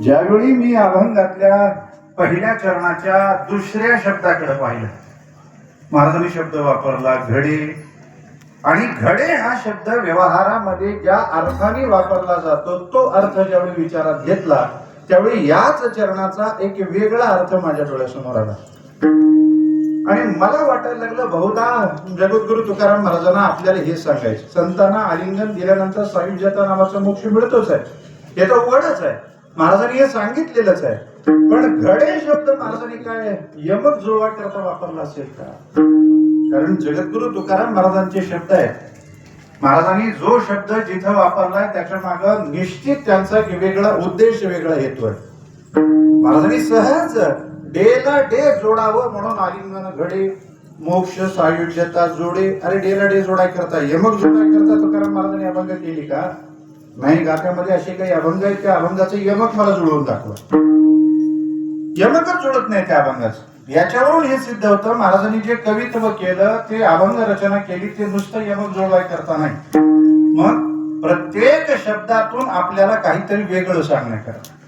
ज्यावेळी मी अभंगातल्या पहिल्या चरणाच्या दुसऱ्या शब्दाकडे पाहिलं, महाराजांनी शब्द वापरला घडे. आणि घडे हा शब्द व्यवहारामध्ये ज्या अर्थाने वापरला जातो तो अर्थ ज्यावेळी विचारात घेतला त्यावेळी याच चरणाचा एक वेगळा अर्थ माझ्या डोळ्यासमोर आला. आणि मला वाटायला लागलं बहुधा जगद्गुरु तुकाराम महाराजांना आपल्याला हे सांगायचं, संतांना आलिंगन दिल्यानंतर सायुज्यता नावाचा मोक्ष मिळतोच आहे, हे तर उघडच आहे, महाराजांनी हे सांगितलेलंच आहे. पण घडे शब्द महाराजांनी काय यमक जुळवा करता वापरला असेल का? कारण जगद्गुरु तुकाराम महाराजांचे शब्द आहेत. महाराजांनी जो शब्द जिथं वापरलाय त्याच्या मागे निश्चित त्यांचा वेगळा उद्देश, वेगळा हेतू आहे. महाराजांनी सहज डेला डे जोडावं म्हणून आलिंगन घडे, मोक्ष सायुज्यता जोडे. अरे डेला डे जोडाय करता, यमक जोडाय करता तुकाराम महाराजांनी अभंग केली का? नाही. गात्यामध्ये असे काही अभंग आहेत त्या अभंगाचं यमक मला जुळवून दाखवा. यमकच जुळत नाही त्या अभंगाचं. याच्यावरून हे सिद्ध होतं महाराजांनी जे कवित्व केलं, ते अभंग रचना केली, ते नुसतं यमक जुळवाय करता नाही. मग प्रत्येक शब्दातून आपल्याला काहीतरी वेगळं सांगण्याकरता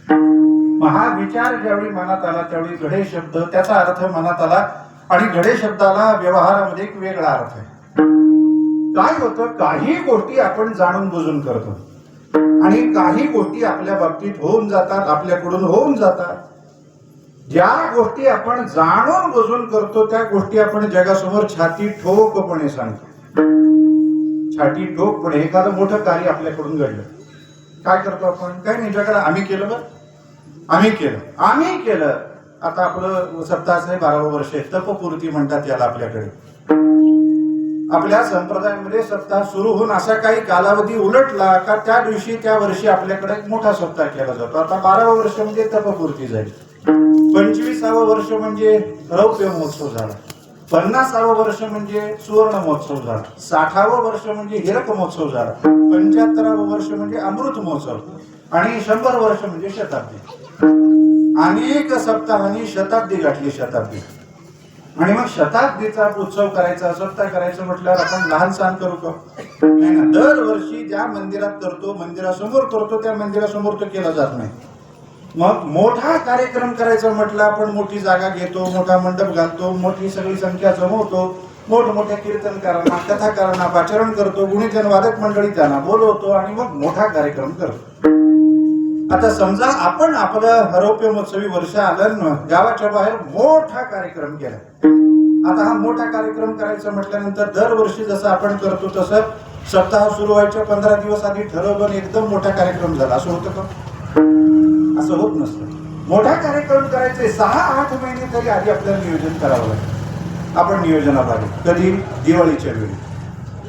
महाविचार ज्यावेळी मनात आला त्यावेळी घडे शब्द त्याचा अर्थ मनात आला. आणि घडे शब्दाला व्यवहारामध्ये एक वेगळा अर्थ आहे. काय होतं, काही गोष्टी आपण जाणून बुजून करतो आणि काही गोष्टी आपल्या बाबतीत होऊन जातात, आपल्याकडून होऊन जातात. ज्या गोष्टी आपण जाणून बुजून करतो त्या गोष्टी आपण जगासमोर छाती ठोकपणे सांगतो. छाती ठोकपणे एखादं मोठं कार्य आपल्याकडून घडलं, काय करतो आपण? काय नाही, जगाला आम्ही केलं, बरं आम्ही केलं. आता आपलं सप्ताहाचं आहे 12वं वर्ष आहे, तपपूर्ती म्हणतात याला आपल्याकडे. आपल्या संप्रदायामध्ये सप्ताह सुरू होऊन असा काही कालावधी उलटला का त्या दिवशी त्या वर्षी आपल्याकडे एक मोठा सप्ताह केला जातो. आता 12वं वर्ष म्हणजे तपपूर्ती झाली, 25वं वर्ष म्हणजे रौप्य महोत्सव झाला, 50वं वर्ष म्हणजे सुवर्ण महोत्सव झाला, 60वं वर्ष म्हणजे हिरक महोत्सव झाला, 75वं वर्ष म्हणजे अमृत महोत्सव आणि 100 वर्ष म्हणजे शताब्दी. अनेक सप्ताहांनी शताब्दी गाठली, शताब्दी. आणि मग शताब्दीचा उत्सव करायचा, सप्ताह करायचं म्हटल्यावर आपण लहान सहान करू का? नाही ना. दरवर्षी ज्या मंदिरात करतो, मंदिरासमोर करतो, त्या मंदिरासमोर तो केला जात नाही. मग मोठा कार्यक्रम करायचा म्हटलं आपण मोठी जागा घेतो, मोठा मंडप घालतो, मोठी सगळी संख्या जमवतो, मोठमोठ्या कीर्तनकारांना, कथाकारांना पाचारण करतो, गुणीजन वादक मंडळी त्यांना बोलवतो आणि मग मोठा कार्यक्रम करतो. आता समजा आपण आपलं रौप्य महोत्सवी वर्ष आलं, गावाच्या बाहेर मोठा कार्यक्रम केला. आता हा मोठा कार्यक्रम करायचा म्हटल्यानंतर दरवर्षी जसं आपण करतो तसं सप्ताह सुरू व्हायच्या 15 दिवस आधी ठरवलं एकदम मोठा कार्यक्रम झाला, असं होतं का? असं होत नसतं. मोठा कार्यक्रम करायचे 6-8 महिने तरी आधी आपल्याला नियोजन करावं लागेल. आपण नियोजनात आले कधी? दिवाळीच्या वेळी.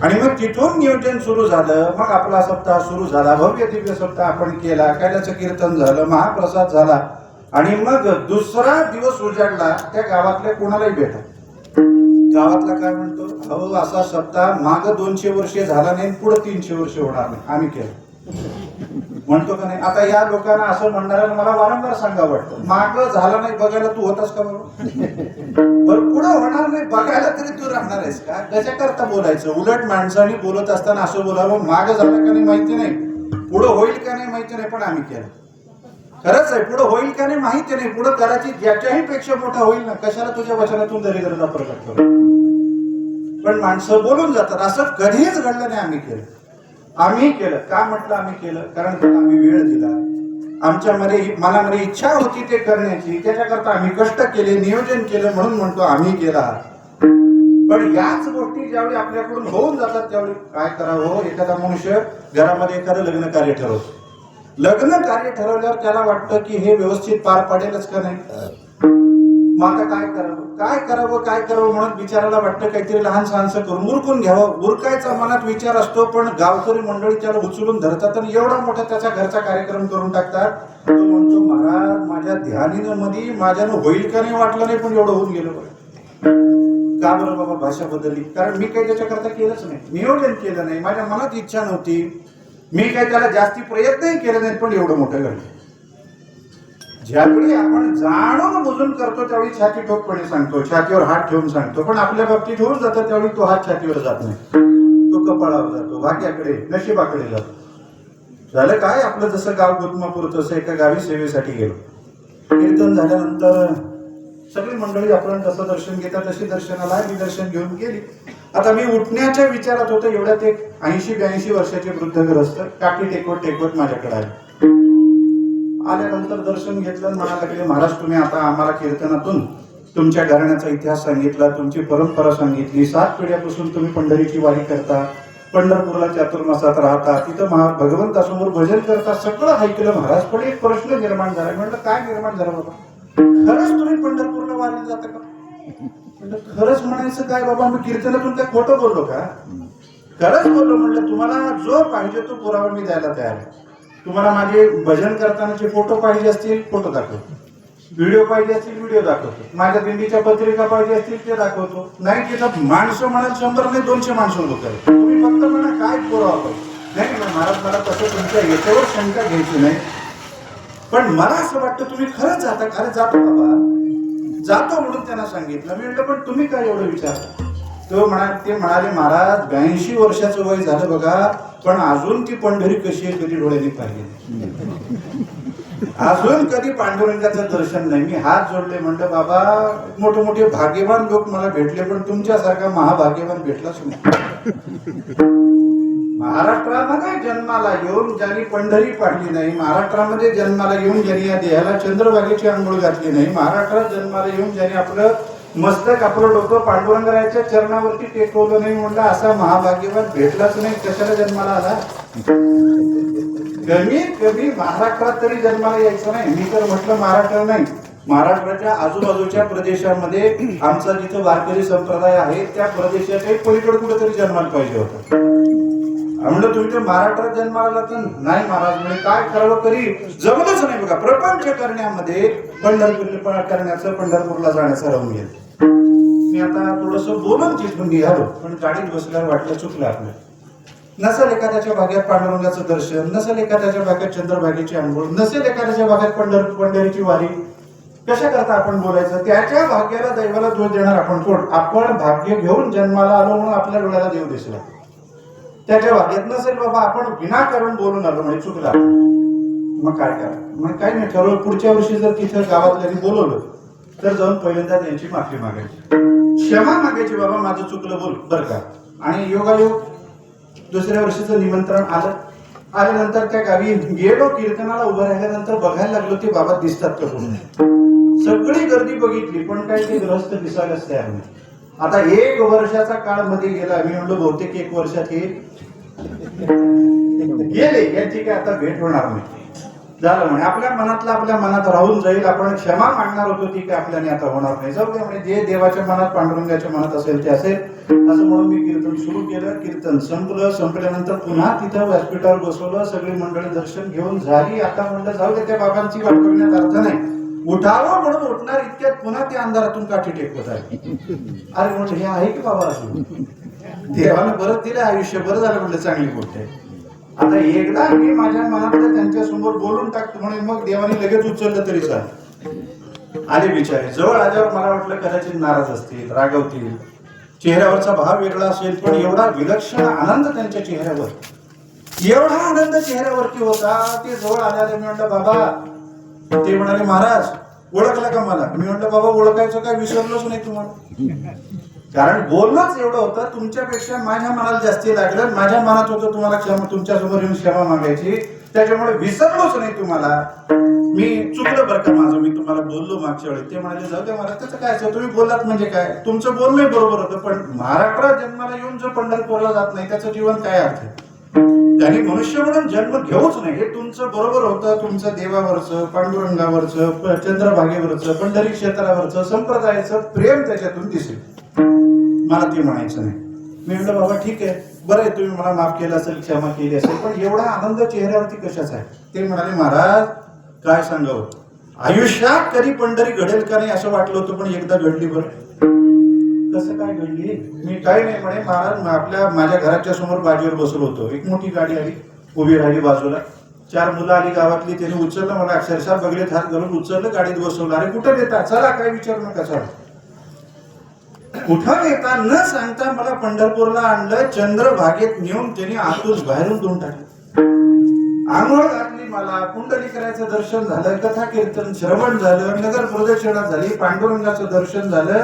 आणि मग तिथून नियोजन सुरू झालं, मग आपला सप्ताह सुरू झाला, भव्य दिव्य सप्ताह आपण केला, कैलाचं कीर्तन झालं, महाप्रसाद झाला. आणि मग दुसरा दिवस उजाडला, त्या गावातल्या कोणालाही भेटा, गावातला काय म्हणतो, अहो असा सप्ताह माग 200 वर्षे झाला नाही, पुढे 300 वर्ष होणार नाही, आम्ही केलं म्हणतो का नाही? आता या लोकांना असं म्हणणाऱ्याला मला वारंवार सांगावं वाटतं, माग झाला नाही बघायला तू होतास का बरं? पुढे होणार नाही बघायला तरी तू राहणार आहेस का? त्याच्याकरता बोलायचं. उलट माणसाने बोलत असताना असं बोलावं, माग झालं का नाही माहिती नाही, पुढे होईल का नाही माहिती नाही, पण आम्ही केलं. खरंच आहे, पुढे होईल का नाही माहिती नाही, पुढे कदाचित ज्याच्याही पेक्षा मोठा होईल ना, कशाला तुझ्या वचनातून दरिद्रता प्रकट करू? पण माणसं बोलून जातात. असं कधीच घडलं नाही, आम्ही केलं. का म्हटलं आम्ही केलं? कारण त्याला आम्ही वेळ दिला, आमच्या मनामध्ये इच्छा होती ते करण्याची, त्याच्याकरता आम्ही कष्ट केले, नियोजन केलं, म्हणून म्हणतो आम्ही केला. पण याच गोष्टी ज्यावेळी आपल्याकडून होऊन जातात त्यावेळी काय करावं? एखादा मनुष्य घरामध्ये एखादं लग्न कार्य ठरवतो, लग्न कार्य ठरवल्यावर त्याला वाटतं की हे व्यवस्थित पार पाडेलच का नाही, मग आता काय करावं म्हणून विचारायला वाटतं काहीतरी लहान सहानसं करून उरकून घ्यावं. उरकायचा मनात विचार असतो, पण गावकरी मंडळी त्याला उचलून धरतात आणि एवढा मोठा त्याचा घरचा कार्यक्रम करून टाकतात. तो म्हणतो, महाराज माझ्या ध्यानीनं मध्ये माझ्यानं होईल का नाही वाटलं नाही, पण एवढं होऊन गेलं. का बरं बाबा? भाषा बदलली. कारण मी काही त्याच्याकरता केलंच नाही, नियोजन केलं नाही, माझ्या मनात इच्छा नव्हती, मी काही त्याला जास्ती प्रयत्नही केले नाहीत, पण एवढं मोठं घडलं. ज्यावेळी आपण जाणून बुजून करतो त्यावेळी छाती ठोकपणे सांगतो, छातीवर हात ठेवून सांगतो, पण आपल्या बाबतीत होऊन जातं त्यावेळी तो हात छातीवर जात नाही, तो कपाळावर जातो, भाग्याकडे, नशिबाकडे जातो. झालं काय, आपलं जसं गाव गुतमापूर तसं एका गावी सेवेसाठी गेलो. कीर्तन झाल्यानंतर सगळी मंडळी आपण जसं दर्शन घेतात तशी दर्शनाला मी दर्शन घेऊन गेली. आता मी उठण्याच्या विचारात होतो, एवढ्यात एक 80-82 वर्षाचे वृद्ध ग्रस्त काठी टेकवत टेकवत माझ्याकडे आले. आल्यानंतर दर्शन घेतलं, म्हणायला लागले, महाराज तुम्ही आता आम्हाला कीर्तनातून तुमच्या घराण्याचा इतिहास सांगितला, तुमची परंपरा सांगितली, 7 पिढ्यापासून तुम्ही पंढरीची वारी करता, पंढरपूरला चातुर्मासात राहता, तिथं भगवंतासमोर भजन करता, सगळं ऐकलं महाराज. पण एक प्रश्न निर्माण झाला. म्हटलं काय निर्माण झाला बाबा, खरंच तुम्ही पंढरपूरला वारीला जाता का? म्हटलं खरंच म्हणायचं काय बाबा, मी कीर्तनातून काय खोटं बोललो का? खरंच बोललो. म्हटलं तुम्हाला जो पाहिजे तो पुरावा मी द्यायला तयार आहे. तुम्हाला माझे भजन करतानाचे फोटो पाहिजे असतील फोटो दाखवतो, व्हिडिओ पाहिजे असतील व्हिडिओ दाखवतो, माझ्या दिंडीच्या पत्रिका पाहिजे असतील ते दाखवतो. नाही तिथं माणसं म्हणाल 100 नाही 200 माणसं लोक आहेत, तुम्ही फक्त म्हणा काय पुरावा पाहिजे. नाही महाराज मला तसं तुमच्या याच्यावर शंका घ्यायची नाही, पण मला असं वाटतं तुम्ही खरंच जाता. अरे जातो बाबा, जातो म्हणून त्यांना सांगितलं. मी म्हटलं पण तुम्ही काय एवढं विचारता? ते म्हणाले महाराज 82 वर्षाचं वय झालं बघा, पण अजून ती पंढरी कशी आहे कधी डोळ्यांनी पाहिली, अजून कधी पांडुरंगाचं दर्शन नाही. मी हात जोडले, म्हणलं बाबा मोठे मोठे भाग्यवान लोक मला भेटले, पण तुमच्यासारखा महाभाग्यवान भेटलाच नाही. महाराष्ट्रामध्ये जन्माला येऊन ज्यांनी पंढरी पाडली नाही, महाराष्ट्रामध्ये जन्माला येऊन ज्यांनी या देहाला चंद्रभागेची आंघोळ घातली नाही, महाराष्ट्रात जन्माला येऊन ज्यांनी आपलं मस्तक आपलं डोकं पांडुरंगाच्या चरणावरती टेकवलं नाही, म्हणलं असा महाभाग्यवान भेटलाच नाही. कशाला जन्माला आला? कमी महाराष्ट्रात तरी जन्माला यायचं नाही. मी तर म्हटलं महाराष्ट्र नाही, महाराष्ट्राच्या आजूबाजूच्या प्रदेशामध्ये आमचा जिथं वारकरी संप्रदाय आहे त्या प्रदेशाच्या पलीकडे कुठेतरी जन्माला पाहिजे होता. म्हणलं तुम्ही तर महाराष्ट्रात जन्माला तर नाही महाराज, म्हणजे काय करावं तरी जमतच नाही बघा. प्रपंच करण्यामध्ये पंढरपूर करण्याचं, पंढरपूरला जाण्याचं राहून गेलं. मी आता थोडस बोलून तिथून निघालो, पण गाडीत बसल्यावर वाटलं चुकलं आपलं. नसेल एखाद्याच्या भाग्यात पांडुरंगाचं दर्शन, नसेल एखाद्याच्या भाग्यात चंद्रभागेची आंघोळ, नसेल एखाद्याच्या भाग्यात पंढरीची वारी, कशा करता आपण बोलायचं? त्याच्या भाग्याला दैवाला दोष देणार आपण कोण? आपण भाग्य घेऊन जन्माला आलो म्हणून आपल्या डोळ्याला देव दिसला. त्याच्या भाग्यात नसेल बाबा, आपण विनाकारण बोलून आलो म्हणजे चुकला. मग काय करा? मग काय नाही ठरवलं, पुढच्या वर्षी जर तिथं गावातल्यानी बोलवलं तर जाऊन पहिल्यांदा त्यांची माफी मागायची, क्षमा मागायची, बाबा माझं चुकलं बोल बरं का. आणि योगायोग दुसऱ्या वर्षीचं निमंत्रण आल्यानंतर त्या गावी गेलो. कीर्तनाला उभं राहिल्यानंतर बघायला लागलो ते बाबा दिसतात का कोण. सगळी गर्दी बघितली पण काय ते ग्रस्त दिसायलाच तयार नाही. आता 1 वर्षाचा काळ मध्ये गेला. मी म्हणलो बहुतेक 1 वर्षात हे गेले, याची काय आता भेट होणार नाही. झालं म्हणे आपल्या मनात राहून जाईल. आपण क्षमा मागणार होतो ती काय आपल्याने आता होणार नाही. जाऊ दे म्हणे, जे देवाच्या मनात पांडुरंगाच्या मनात असेल ते असेल असं म्हणून मी कीर्तन सुरू केलं. कीर्तन संपल्यानंतर पुन्हा तिथं व्यासपीठावर बसवलं. सगळी मंडळी दर्शन घेऊन झाली. आता म्हणलं जाऊ दे, त्या बाबांची वाट बघण्यात अर्थ नाही. उठावं म्हणून उठणार इतक्यात पुन्हा त्या अंधारातून काठी टेकवत आहे. अरे म्हणलं हे आहे की बाबा अजून देवानं परत दिलं आयुष्य, बरं झालं म्हणलं, चांगली गोष्ट आहे. आता एकदा मी माझ्या मनातलं त्यांच्या समोर बोलून टाकतो म्हणून मग देवाने लगेच उचललं तरी चालेल. आले बिचारे. जवळ आल्यावर मला वाटलं कदाचित नाराज असतील, रागवतील, चेहऱ्यावरचा भाव वेगळा असेल, पण एवढा विलक्षण आनंद त्यांच्या चेहऱ्यावर, एवढा आनंद चेहऱ्यावरती होता. ते जवळ आल्याने मी म्हटलं बाबा, ते म्हणाले महाराज ओळखला का मला? मी म्हटलं बाबा ओळखायचं काय, विसरलोच नाही तुम्हाला. कारण बोलणंच एवढं होतं, तुमच्यापेक्षा माझ्या मनाला जास्ती लागलं. माझ्या मनात होतं तुम्हाला क्षमा, तुमच्या समोर येऊन क्षमा मागायची, त्याच्यामुळे विसरलोच नाही तुम्हाला. मी चुकलं बरं का माझं, मी तुम्हाला बोललो मागच्या वेळी. ते म्हणाले जाऊ द्या महाराज, त्याचं काय असं, तुम्ही बोललात म्हणजे काय, तुमचं बोलणं बरोबर होतं, पण महाराष्ट्रात जन्माला येऊन जो पंढरपूरला जात नाही त्याचं जीवन काय अर्थ आहे? त्यांनी मनुष्य म्हणून जन्म घेऊच नाही. हे तुमचं बरोबर होतं, तुमचं देवावरचं, पांडुरंगावरचं, चंद्रभागेवरचं, पंढरी क्षेत्रावरचं संप्रदायाचं प्रेम त्याच्यातून दिसेल. मला ते म्हणायचं नाही. मी म्हटलं बाबा ठीक आहे, बरं आहे, तुम्ही मला माफ केलं असेल, क्षमा केली असेल, पण एवढा आनंद चेहऱ्यावरती कशाचा आहे? ते म्हणाले महाराज काय सांगावं, आयुष्यात कधी पंढरी घडेल का नाही असं वाटलं होतं, पण एकदा घडली. बरं कसं काय घडली? मी काही नाही म्हणे महाराज, माझ्या घराच्या समोर बाजीवर बसलो होतो. एक मोठी गाडी आली, उभी राहिली बाजूला. 4 मुलं आली गावातली, त्यांनी उचललं मला, अक्षरशः बगलेत हात घालून उचललं, गाडीत बसवलं. अरे कुठं नेता, चला काय विचारू नका, चला. कुठं नेता न सांगता मला पंढरपूरला आणलं. चंद्रभागेत नेऊन त्यांनी आतून बाहेरून धुवून टाकलं. आंघोळ घातली, मला पुंडलिकाचं दर्शन झालं, कथा कीर्तन श्रवण झालं, नगर प्रदक्षिणा झाली, पांडुरंगाचं दर्शन झालं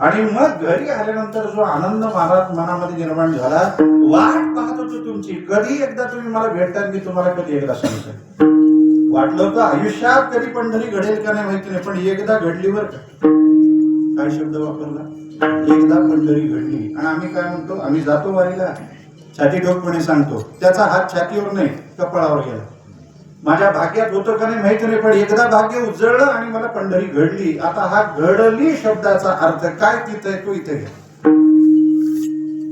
आणि मग घरी आल्यानंतर जो आनंद महाराज मनामध्ये निर्माण झाला, वाट पाहत होतो तुमची, कधी एकदा तुम्ही मला भेटता, मी तुम्हाला कधी एकदा सांगतो. वाटलं होतं आयुष्यात कधी पंढरी घडेल का नाही माहिती नाही, पण एकदा घडली बरं का. काय शब्द वापरला? एकदा पंढरी घडली. आणि आम्ही काय म्हणतो? आम्ही जातो वारीला, छाती ठोकपणे सांगतो, त्याचा हात छातीवर नाही कपाळावर गेला. माझ्या भाग्यात होतं का नाही माहिती नाही, पण एकदा भाग्य उजळलं आणि मला पंढरी घडली. आता हा घडली शब्दाचा अर्थ काय तिथं आहे तो इथे घ्या.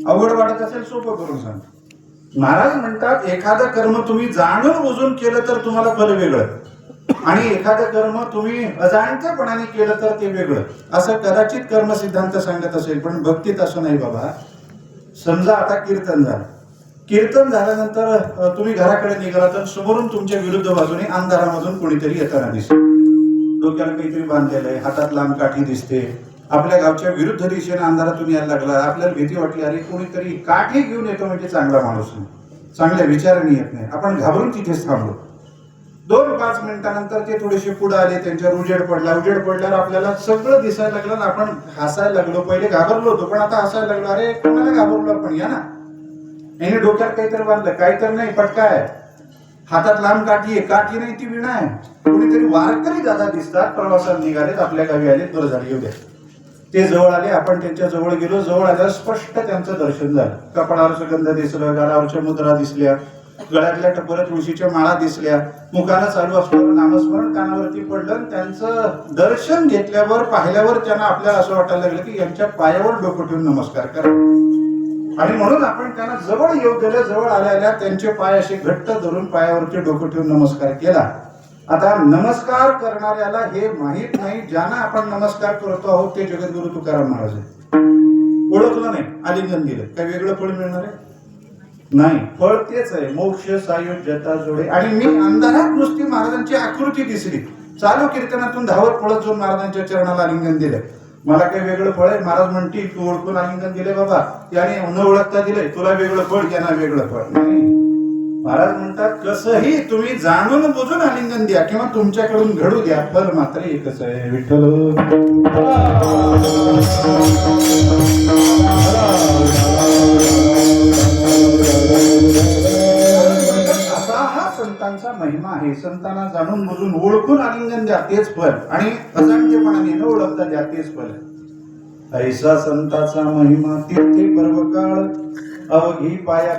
अवघड वाटत असेल सोपं करून सांग. महाराज म्हणतात एखादं कर्म तुम्ही जाणून बुजून केलं तर तुम्हाला फल वेगळं, आणि एखादं कर्म तुम्ही अजाणतेपणाने केलं तर ते वेगळं. असं कदाचित कर्म सिद्धांत सांगत असेल, पण भक्तीत असं नाही बाबा. समजा आता कीर्तन झालं, कीर्तन झाल्यानंतर तुम्ही घराकडे निघाला तर समोरून तुमच्या विरुद्ध बाजूने अंधारामधून कोणीतरी येताना दिसते. डोक्याला काहीतरी बांधलेलं आहे, हातात लांब काठी दिसते. आपल्या गावच्या विरुद्ध दिशेने अंधारातून यायला लागला, आपल्याला भीती वाटली, अरे कोणीतरी काठी घेऊन येतो म्हणजे चांगला माणूस नाही, चांगल्या विचाराने येत नाही. आपण घाबरून तिथेच थांबलो. 2-5 मिनिटानंतर ते थोडेसे पुढे आले, त्यांच्यावर उजेड पडला. उजेड पडल्यावर आपल्याला सगळं दिसायला लागलं, आपण हसायला लागलो. पहिले घाबरलो होतो, पण आता हसायला लागलो. अरे कोणाला घाबरलो आपण, या ना. याने डोक्यात काहीतरी बांधलं, काहीतरी नाही, पटका आहे, हातात लांब काठी आहे, काठी नाही ती विणा आहे. कोणीतरी वारकरी दादा दिसतात, प्रवासाला निघालेत, आपल्या गावी आले, बरं झालं येऊ द्या. ते जवळ आले, आपण त्यांच्या जवळ गेलो. जवळ आल्यावर स्पष्ट त्यांचं दर्शन झालं. कपाळावर सुगंध दिसलं, गालावरच्या मुद्रा दिसल्या, गळ्यातल्या टपोऱ्या तुळशीच्या माळा दिसल्या, मुखाला चालू असणारं नामस्मरण कानावरती पडलं. त्यांचं दर्शन घेतल्यावर पाहिल्यावर त्यांना आपल्याला असं वाटायला लागलं की यांच्या पायावर डोकं ठेवून नमस्कार करा. आणि म्हणून आपण त्यांना जवळ येऊ दिलं. जवळ आल्या त्यांचे पाय असे घट्ट धरून पायावरती डोकं ठेवून नमस्कार केला. आता नमस्कार करणाऱ्याला हे माहित नाही, ज्यांना आपण नमस्कार करतो आहोत ते जगद्गुरु तुकाराम महाराज आहे. ओळखलं नाही, आलिंगन दिलं, काय वेगळं फळ मिळणार आहे? नाही, फळ तेच आहे, मोक्ष सायुज्यता जोडे. आणि मी अंधारात नुसती महाराजांची आकृती दिसली, चालू कीर्तनातून धावत पळत जाऊन महाराजांच्या चरणाला आलिंगन दिलं. मला काही वेगळं फळ आहे? महाराज म्हणतील तू ओळखून आलिंगन दिले बाबा, त्याने न ओळखता दिलंय, तुला वेगळं फळ, त्यांना वेगळं फळ नाही. महाराज म्हणतात कसंही तुम्ही जाणून बुजून आलिंगन द्या किंवा तुमच्याकडून घडू द्या, फल मात्र एकच आहे, विठ्ठल. असा हा संतांचा महिमा आहे. संतांना जाणून बुजून ओळखून आलिंगन द्या तेच फल, आणि अजाणतेपणाने न ओळखता द्या तेच फल. ऐसा संतांचा महिमा तीर्थे पर्वकाळ अवघी पाया